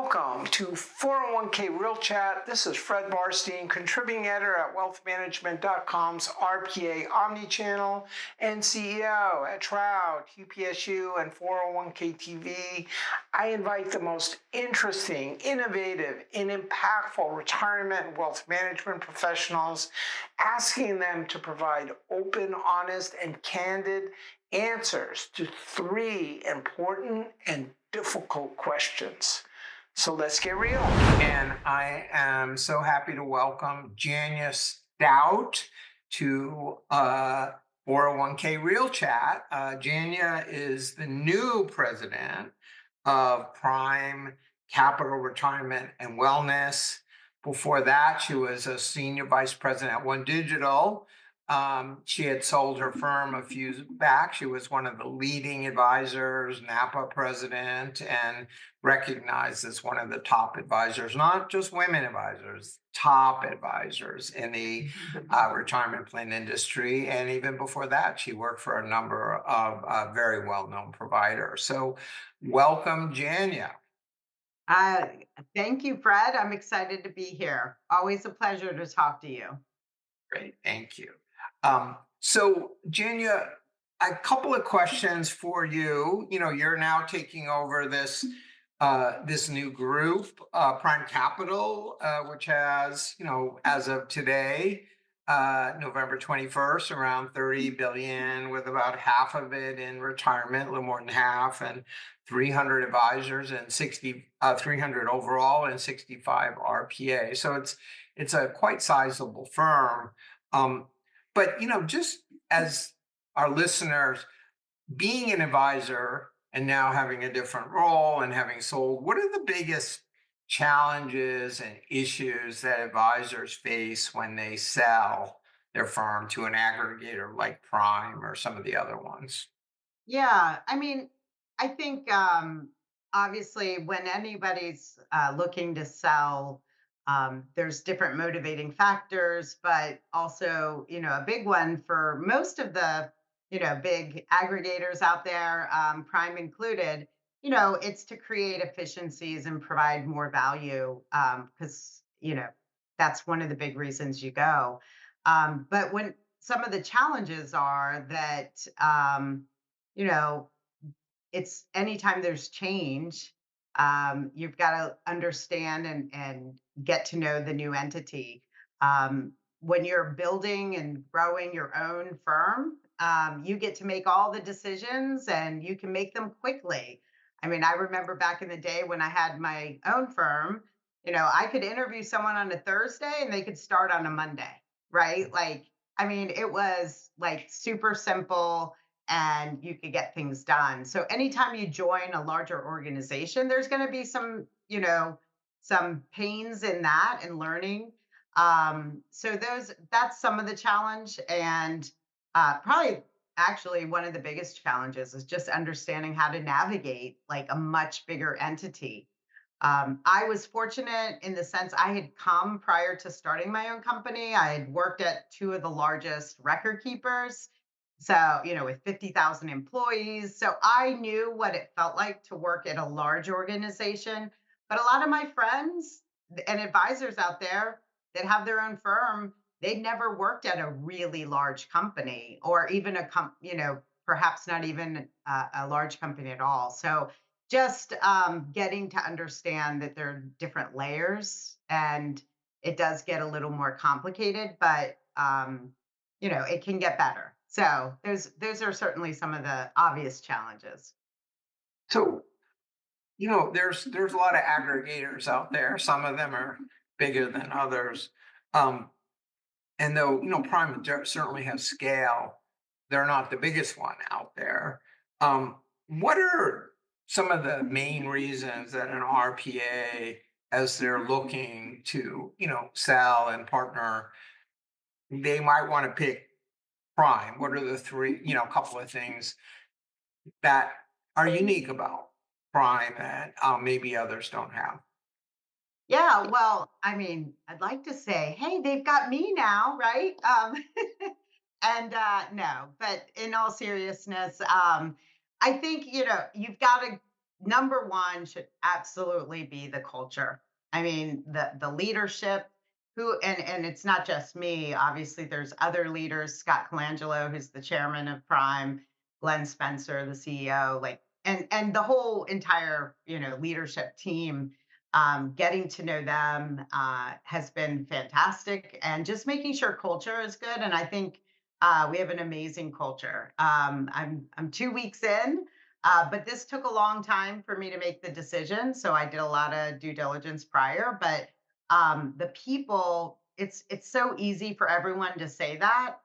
Welcome to 401k Real Chat. This is Fred Barstein, contributing editor at wealthmanagement.com's RPA Omnichannel and CEO at TRAU, TPSU, and 401k TV. I invite the most interesting, innovative, and impactful retirement and wealth management professionals, asking them to provide open, honest, and candid answers to three important and difficult questions. So let's get real. And I am so happy to welcome Jania Stout to 401k Real Chat. Jania is the new president of Prime Capital Retirement and Wellness. Before that, she was a senior vice president at One Digital. She had sold her firm a few back. She was one of the leading advisors, Napa president, and recognized as one of the top advisors, not just women advisors, top advisors in the retirement plan industry. And even before that, she worked for a number of very well-known providers. So welcome, Jania. Thank you, Fred. I'm excited to be here. Always a pleasure to talk to you. Great, thank you. So Jania, a couple of questions for you. You're now taking over this new group, Prime Capital, which has, as of today, November 21st, around 30 billion, with about half of it in retirement, a little more than half, and 300 advisors and 300 overall and 65 RPA. So it's a quite sizable firm. But, just as our listeners, being an advisor and now having a different role and having sold, what are the biggest challenges and issues that advisors face when they sell their firm to an aggregator like Prime or some of the other ones? Yeah, I think obviously when anybody's looking to sell, there's different motivating factors, but also, a big one for most of the, big aggregators out there, Prime included, it's to create efficiencies and provide more value because, that's one of the big reasons you go. But when some of the challenges are that, you know, it's anytime there's change, you've got to understand and get to know the new entity. When you're building and growing your own firm, you get to make all the decisions and you can make them quickly. I remember back in the day when I had my own firm, I could interview someone on a Thursday and they could start on a Monday, right? It was like super simple and you could get things done. So anytime you join a larger organization, there's going to be some pains in that and learning. So that's some of the challenge, and probably actually one of the biggest challenges is just understanding how to navigate like a much bigger entity. I was fortunate in the sense I had come prior to starting my own company. I had worked at two of the largest record keepers. So, with 50,000 employees. So I knew what it felt like to work at a large organization. But a lot of my friends and advisors out there that have their own firm, they'd never worked at a really large company or even perhaps not even a large company at all. So just getting to understand that there are different layers and it does get a little more complicated, but it can get better. So those are certainly some of the obvious challenges. So, there's a lot of aggregators out there. Some of them are bigger than others. Um, and though, Prime certainly has scale, they're not the biggest one out there. What are some of the main reasons that an RPA, as they're looking to, sell and partner, they might want to pick Prime? What are the three, couple of things that are unique about Prime that maybe others don't have? Yeah, well, I'd like to say, hey, they've got me now, right? And no, but in all seriousness, I think, you've got to number one should absolutely be the culture. I mean, the leadership who and it's not just me. Obviously, there's other leaders, Scott Colangelo, who's the chairman of Prime, Glenn Spencer, the CEO, like and the whole entire, leadership team. Getting to know them has been fantastic, and just making sure culture is good. And I think we have an amazing culture. I'm 2 weeks in, but this took a long time for me to make the decision. So I did a lot of due diligence prior. But the people, it's so easy for everyone to say that,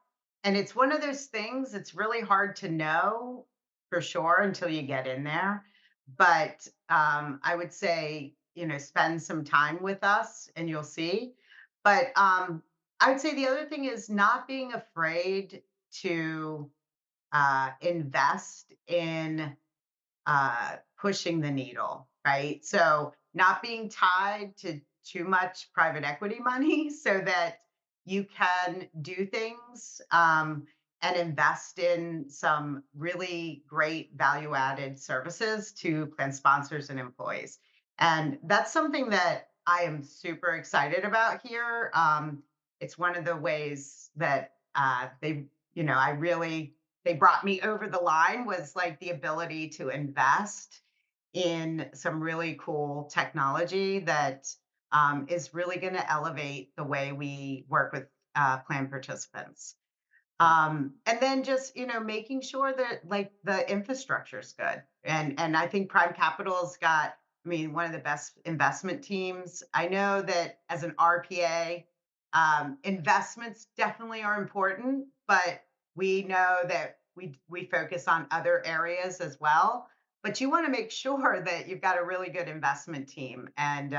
and it's one of those things. It's really hard to know for sure until you get in there. But I would say, spend some time with us, and you'll see. But I would say the other thing is not being afraid to invest in pushing the needle, right? So not being tied to too much private equity money so that you can do things and invest in some really great value added services to plan sponsors and employees. And that's something that I am super excited about here. It's one of the ways that I really they brought me over the line was like the ability to invest in some really cool technology that is really going to elevate the way we work with plan participants. And then just making sure that like the infrastructure is good, and I think Prime Capital's got, I mean, one of the best investment teams. I know that as an RPA, investments definitely are important, but we know that we focus on other areas as well. But you want to make sure that you've got a really good investment team. And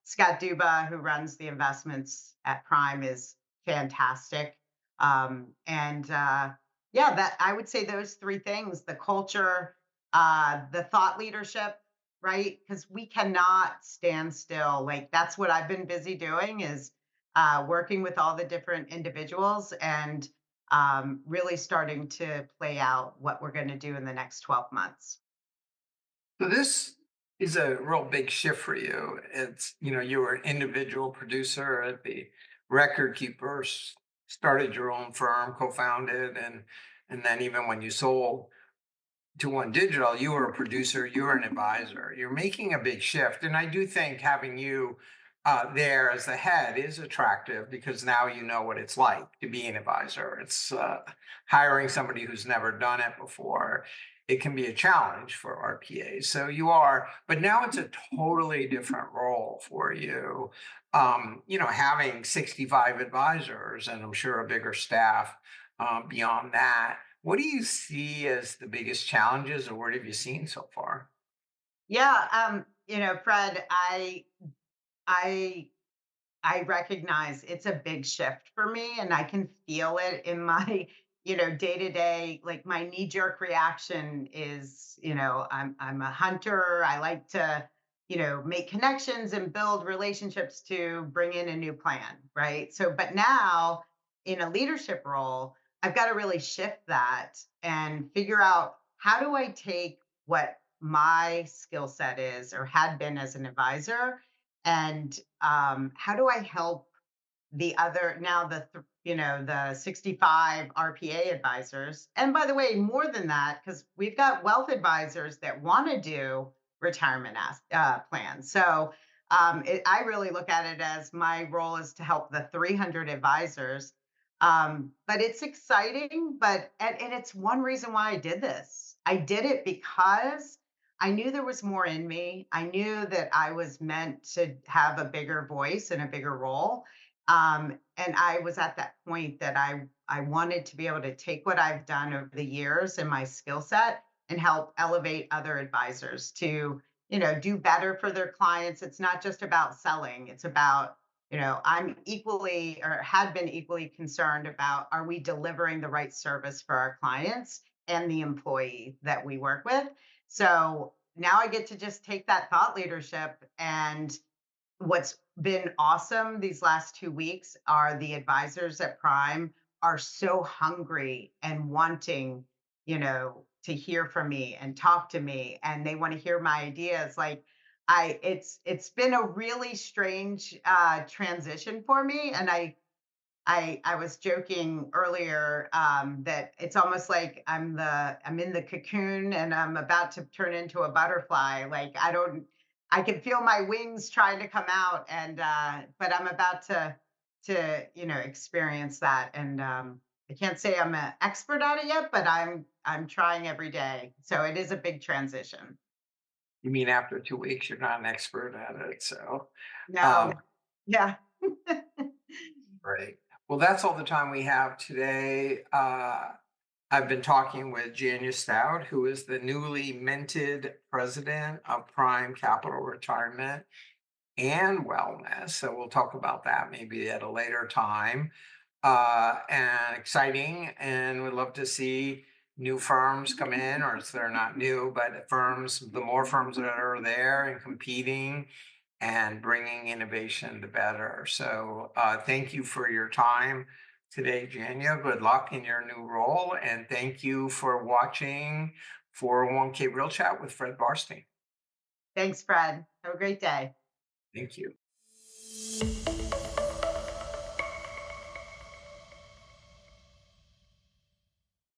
Scott Duba, who runs the investments at Prime, is fantastic. And Yeah, that I would say those three things: the culture, the thought leadership, right? Because we cannot stand still. Like that's what I've been busy doing is working with all the different individuals and really starting to play out what we're going to do in the next 12 months. So this is a real big shift for you. You were an individual producer at the record keeper, started your own firm, co-founded, and then even when you sold to One Digital, you were a producer, you were an advisor. You're making a big shift. And I do think having you there as the head is attractive because now you know what it's like to be an advisor. It's hiring somebody who's never done it before. It can be a challenge for RPAs. So you are, but now it's a totally different role for you. Having 65 advisors and I'm sure a bigger staff beyond that. What do you see as the biggest challenges, or what have you seen so far? Yeah, Fred, I I recognize it's a big shift for me, and I can feel it in my, day to day. Like my knee jerk reaction is, I'm a hunter. I like to, make connections and build relationships to bring in a new plan, right? So, but now in a leadership role, I've got to really shift that and figure out how do I take what my skill set is or had been as an advisor, and how do I help the other now the 65 RPA advisors, and by the way, more than that, because we've got wealth advisors that want to do retirement plans. So I really look at it as my role is to help the 300 advisors. But it's exciting, and it's one reason why I did this. I did it because I knew there was more in me. I knew that I was meant to have a bigger voice and a bigger role. And I was at that point that I wanted to be able to take what I've done over the years and my skill set and help elevate other advisors to, do better for their clients. It's not just about selling. It's about, I'm equally or had been equally concerned about, are we delivering the right service for our clients and the employee that we work with? So now I get to just take that thought leadership. And what's been awesome these last 2 weeks are the advisors at Prime are so hungry and wanting to hear from me and talk to me, and they want to hear my ideas. Like it's been a really strange transition for me, and I was joking earlier that it's almost like I'm in the cocoon and I'm about to turn into a butterfly. Like I can feel my wings trying to come out, and but I'm about to experience that. And I can't say I'm an expert at it yet, but I'm trying every day. So it is a big transition. You mean after 2 weeks, you're not an expert at it. So, No, um, yeah. great. Well, that's all the time we have today. I've been talking with Jania Stout, who is the newly minted president of Prime Capital Retirement and Wellness. So we'll talk about that maybe at a later time. And exciting, and we'd love to see new firms come in, or if they're not new, but firms, the more firms that are there and competing and bringing innovation to better. So thank you for your time today, Jania. Good luck in your new role. And thank you for watching 401k Real Chat with Fred Barstein. Thanks, Fred. Have a great day. Thank you.